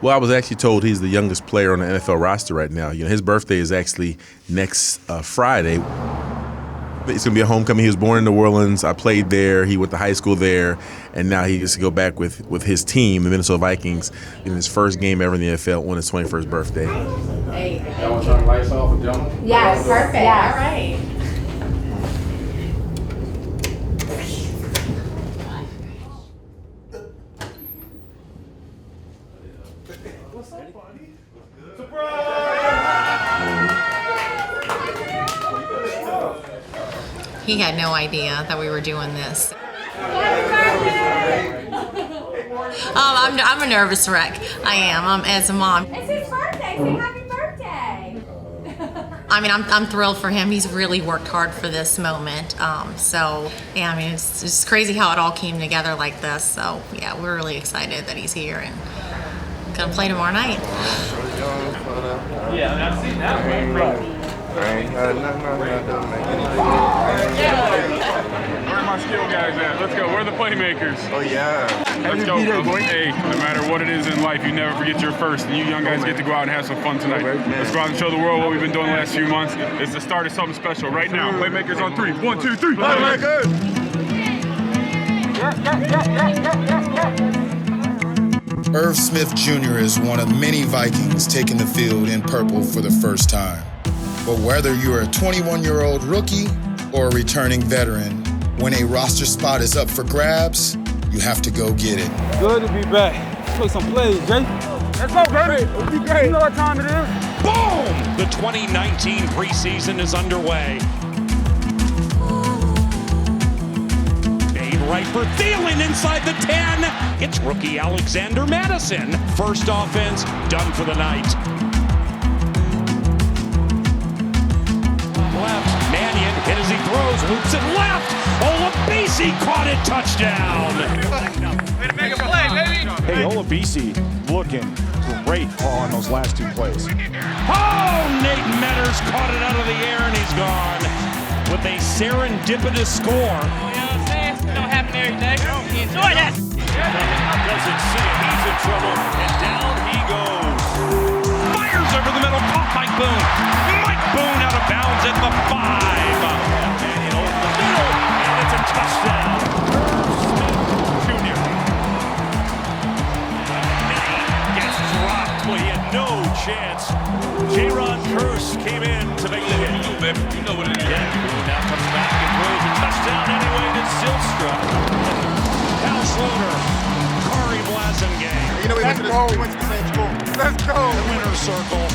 Well, I was actually told he's the youngest player on the NFL roster right now. His birthday is actually next Friday. It's going to be a homecoming. He was born in New Orleans. I played there. He went to high school there. And now he gets to go back with his team, the Minnesota Vikings, in his first game ever in the NFL on his 21st birthday. Hey, y'all want to turn the lights off and jump? Yes, perfect. Yeah. All right. What's up, buddy? He had no idea that we were doing this. I'm a nervous wreck. I am. As a mom. It's his birthday. Say happy birthday. I mean, I'm thrilled for him. He's really worked hard for this moment. So yeah, I mean, it's just crazy how it all came together like this. So yeah, we're really excited that he's here and gonna play tomorrow night. Yeah, I've seen that one. Where are my skill guys at? Let's go. We're the playmakers. Oh, yeah. Let's go. Hey, no matter what it is in life, you never forget your first. And you young guys get to go out and have some fun tonight. Let's go out and show the world what we've been doing the last few months. It's the start of something special right now. Playmakers on 3. 1, 2, 3. Playmakers! Irv Smith Jr. is one of many Vikings taking the field in purple for the first time. But whether you're a 21-year-old rookie or a returning veteran, when a roster spot is up for grabs, you have to go get it. Good to be back. Let's play some plays, Jay. Let's go, baby. It'll be great. You know what time it is? Boom! The 2019 preseason is underway. Right for Thielen inside the 10. It's rookie Alexander Madison. First offense done for the night. Left, Mannion hit as he throws, loops it left. Olabisi caught it, touchdown. Way to make a play, baby. Hey, Olabisi looking great on those last 2 plays. Oh, Nate Metters caught it out of the air and he's gone with a serendipitous score. Don't happen every day. Enjoy that. Doesn't see it. He's in trouble. And down he goes. Fires over the middle. Caught Mike Boone. Mike Boone out of bounds at the 5. And over the middle. And it's a touchdown. Jr. Gets dropped. Well, he had no chance. J-Ron Curse came in to make the hit. You know what it is. Yeah, now comes back and throws a touchdown anyway to Zylstra. Cal Sloter, Kari Blasingame. You know, we went to the same school. Let's go. The winner's circle.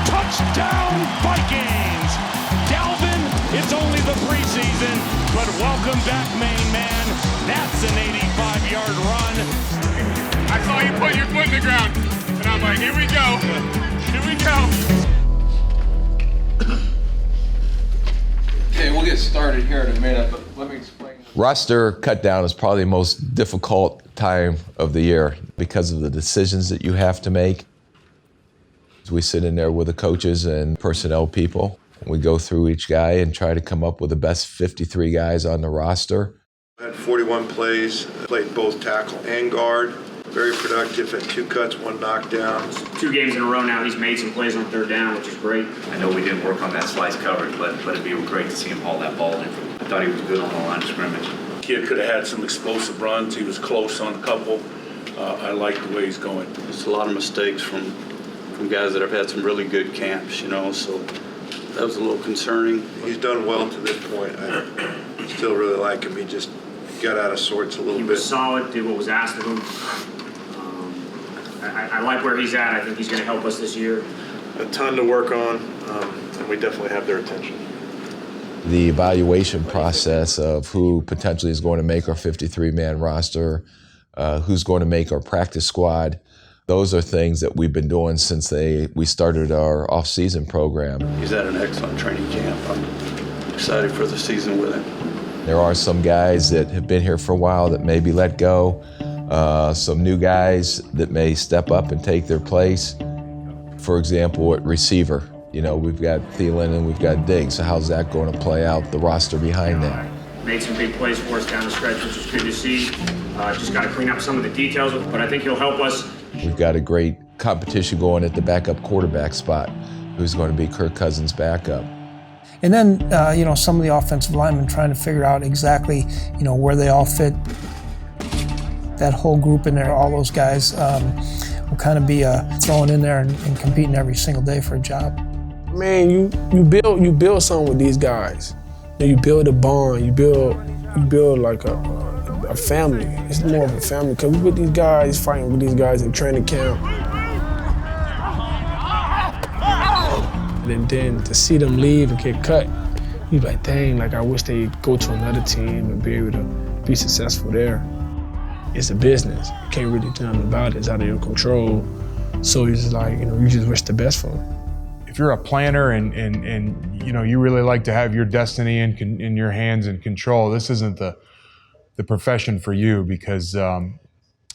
Touchdown Vikings. Dalvin, it's only the preseason, but welcome back, main man. That's an 85-yard run. I saw you put your foot in the ground, and I'm like, here we go. Here we go. Okay, we'll get started here in a minute, but let me explain. Roster cutdown is probably the most difficult time of the year because of the decisions that you have to make. We sit in there with the coaches and personnel people. We go through each guy and try to come up with the best 53 guys on the roster. I had 41 plays, played both tackle and guard. Very productive, had 2 cuts, 1 knockdown. 2 games in a row now, he's made some plays on 3rd down, which is great. I know we didn't work on that slice coverage, but it'd be great to see him haul that ball in. I thought he was good on the line of scrimmage. Kid could have had some explosive runs. He was close on a couple. I like the way he's going. There's a lot of mistakes from guys that have had some really good camps, so that was a little concerning. He's done well to this point. I still really like him. He just got out of sorts a little bit. He was solid, did what was asked of him. I like where he's at. I think he's going to help us this year. A ton to work on, and we definitely have their attention. The evaluation process of who potentially is going to make our 53-man roster, who's going to make our practice squad, those are things that we've been doing since we started our off-season program. He's had an excellent training camp. I'm excited for the season with him. There are some guys that have been here for a while that may be let go. Some new guys that may step up and take their place. For example, at receiver, we've got Thielen and we've got Diggs. So how's that going to play out, the roster behind that? Made some big plays for us down the stretch, which is good to see. Just got to clean up some of the details, but I think he'll help us We've got a great competition going at the backup quarterback spot, who's going to be Kirk Cousins' backup. And then, some of the offensive linemen trying to figure out exactly, where they all fit. That whole group in there, all those guys will kind of be thrown in there and competing every single day for a job. Man, you build something with these guys. You build a bond. You build like a family. It's more of a family because we with these guys, fighting with these guys in training camp. And then to see them leave and get cut, you're like, dang, like I wish they go to another team and be able to be successful there. It's a business. You can't really do nothing about it. It's out of your control. So it's just like, you just wish the best for them. If you're a planner and you really like to have your destiny in your hands and control, this isn't the profession for you because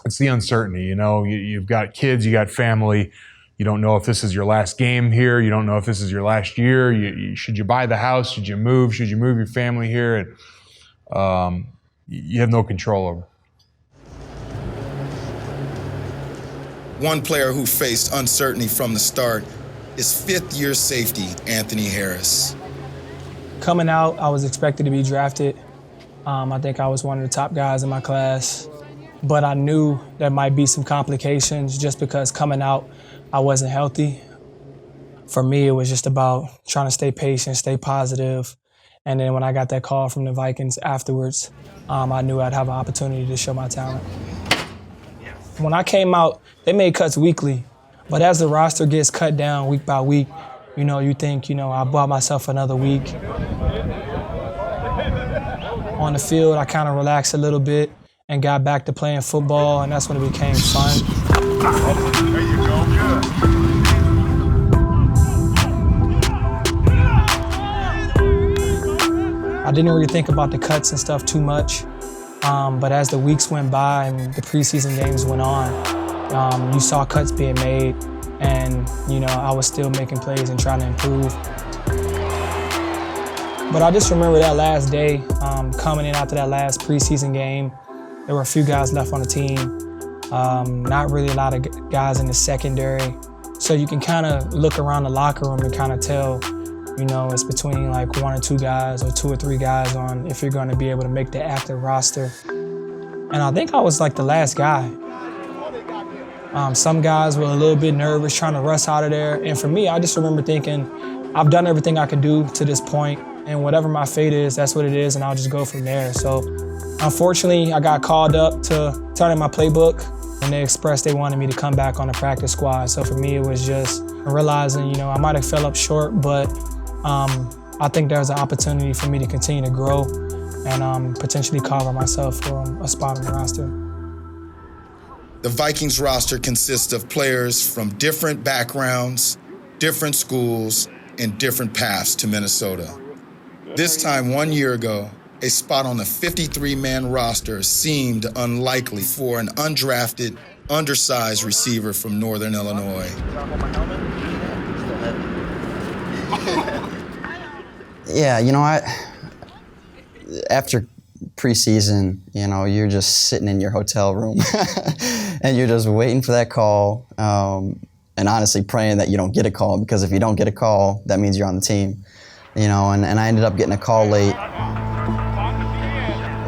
it's the uncertainty. You've got kids, you got family. You don't know if this is your last game here. You don't know if this is your last year. Should you buy the house? Should you move? Should you move your family here? And you have no control over. One player who faced uncertainty from the start is fifth-year safety Anthony Harris. Coming out, I was expected to be drafted. I think I was one of the top guys in my class. But I knew there might be some complications just because coming out, I wasn't healthy. For me, it was just about trying to stay patient, stay positive. And then when I got that call from the Vikings afterwards, I knew I'd have an opportunity to show my talent. When I came out, they made cuts weekly. But as the roster gets cut down week by week, you think, I bought myself another week. On the field, I kind of relaxed a little bit and got back to playing football, and that's when it became fun. There you go, good. I didn't really think about the cuts and stuff too much, but as the weeks went by and the preseason games went on, you saw cuts being made, and I was still making plays and trying to improve. But I just remember that last day, coming in after that last preseason game. There were a few guys left on the team, not really a lot of guys in the secondary. So you can kind of look around the locker room and kind of tell, it's between like one or two guys or two or three guys on if you're going to be able to make the active roster. And I think I was like the last guy. Some guys were a little bit nervous trying to rush out of there. And for me, I just remember thinking, I've done everything I could do to this point, and whatever my fate is, that's what it is, and I'll just go from there. So unfortunately, I got called up to turn in my playbook, and they expressed they wanted me to come back on the practice squad. So for me, it was just realizing, I might have fell up short, but I think there's an opportunity for me to continue to grow and potentially carve myself for a spot on the roster. The Vikings roster consists of players from different backgrounds, different schools, and different paths to Minnesota. This time 1 year ago, a spot on the 53-man roster seemed unlikely for an undrafted, undersized receiver from Northern Illinois. Yeah, after preseason, you're just sitting in your hotel room and you're just waiting for that call and honestly praying that you don't get a call, because if you don't get a call, that means you're on the team. And I ended up getting a call late.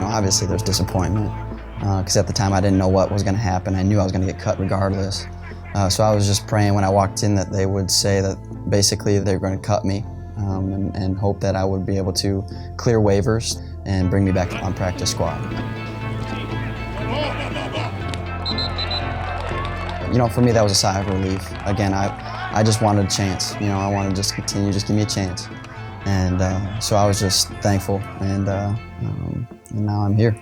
Obviously there's disappointment because at the time I didn't know what was going to happen. I knew I was going to get cut regardless. So I was just praying when I walked in that they would say that basically they're going to cut me and hope that I would be able to clear waivers and bring me back on practice squad. For me that was a sigh of relief. Again, I just wanted a chance. I wanted to just continue, just give me a chance. And so I was just thankful, and now I'm here.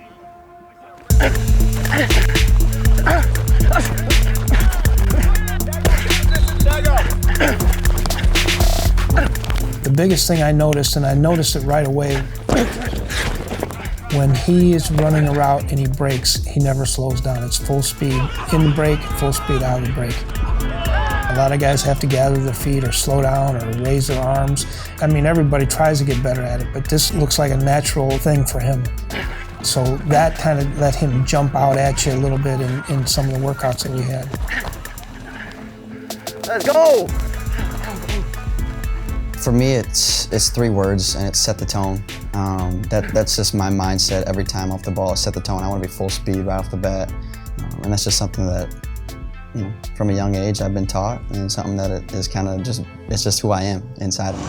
The biggest thing I noticed, and I noticed it right away, when he is running a route and he breaks, he never slows down. It's full speed in the break, full speed out of the break. A lot of guys have to gather their feet or slow down or raise their arms. Everybody tries to get better at it, but this looks like a natural thing for him. So that kind of let him jump out at you a little bit in some of the workouts that we had. Let's go! For me, it's 3 words, and it's set the tone. That's just my mindset every time off the ball. Set the tone. I want to be full speed right off the bat, and that's just something that, from a young age I've been taught, and something that it is kind of it's just who I am inside of me.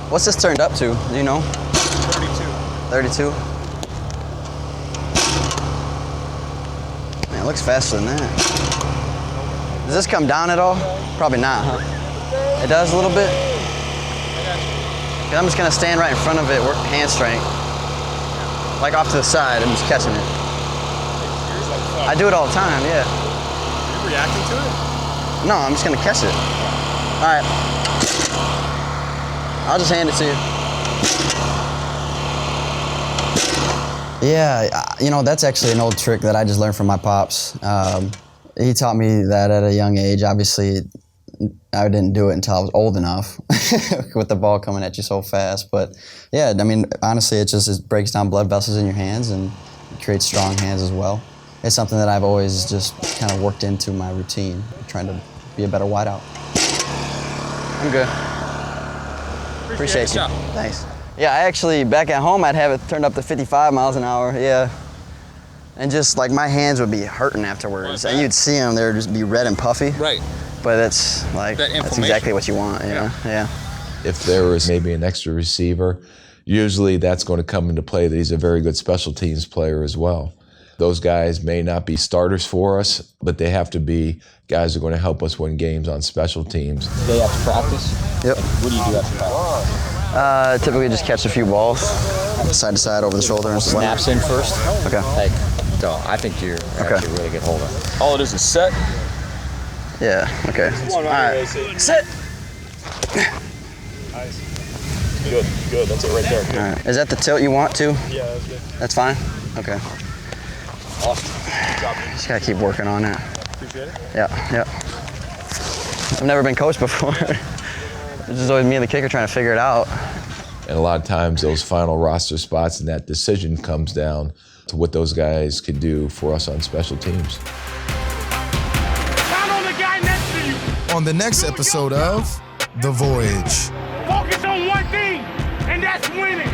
What's this turned up to? Do you know? 32. 32? Man, it looks faster than that. Does this come down at all? Probably not, huh? It does a little bit? I'm just gonna stand right in front of it, work hand strength. Like off to the side, I'm just catching it. I do it all the time, yeah. Are you reacting to it? No, I'm just gonna catch it. All right. I'll just hand it to you. Yeah, that's actually an old trick that I just learned from my pops. He taught me that at a young age. Obviously, I didn't do it until I was old enough with the ball coming at you so fast. But yeah, I mean, honestly, it breaks down blood vessels in your hands and creates strong hands as well. It's something that I've always just kind of worked into my routine, trying to be a better wideout. I'm good. Appreciate you. Thanks. Yeah, I actually, back at home, I'd have it turned up to 55 miles an hour, yeah. And just like my hands would be hurting afterwards. And you'd see them, they'd just be red and puffy. Right. But that's exactly what you want, you know? Yeah. If there was maybe an extra receiver, usually that's going to come into play that he's a very good special teams player as well. Those guys may not be starters for us, but they have to be guys who are going to help us win games on special teams. They have to practice? Yep. What do you do after practice? Typically just catch a few balls, side to side, over the shoulder, and slam. Snaps in first? Okay. Hey, I think you're actually really good holder. All it is set. Yeah, okay. All right. Sit! Good, that's it right there. Good. All right. Is that the tilt you want too? Yeah, that's good. That's fine? Okay. Awesome. Good job, man. Just gotta keep working on it. Appreciate it. Yeah. I've never been coached before. It's just always me and the kicker trying to figure it out. And a lot of times those final roster spots and that decision comes down to what those guys can do for us on special teams. Count on the guy next to you. On the next episode of The Voyage. Focus on one thing, and that's winning.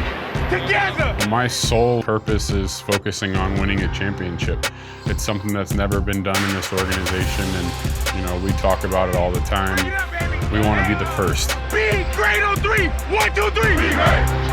Together. My sole purpose is focusing on winning a championship. It's something that's never been done in this organization, and we talk about it all the time. We want to be the first. Be great on 3. 1, 2, 3. Be great.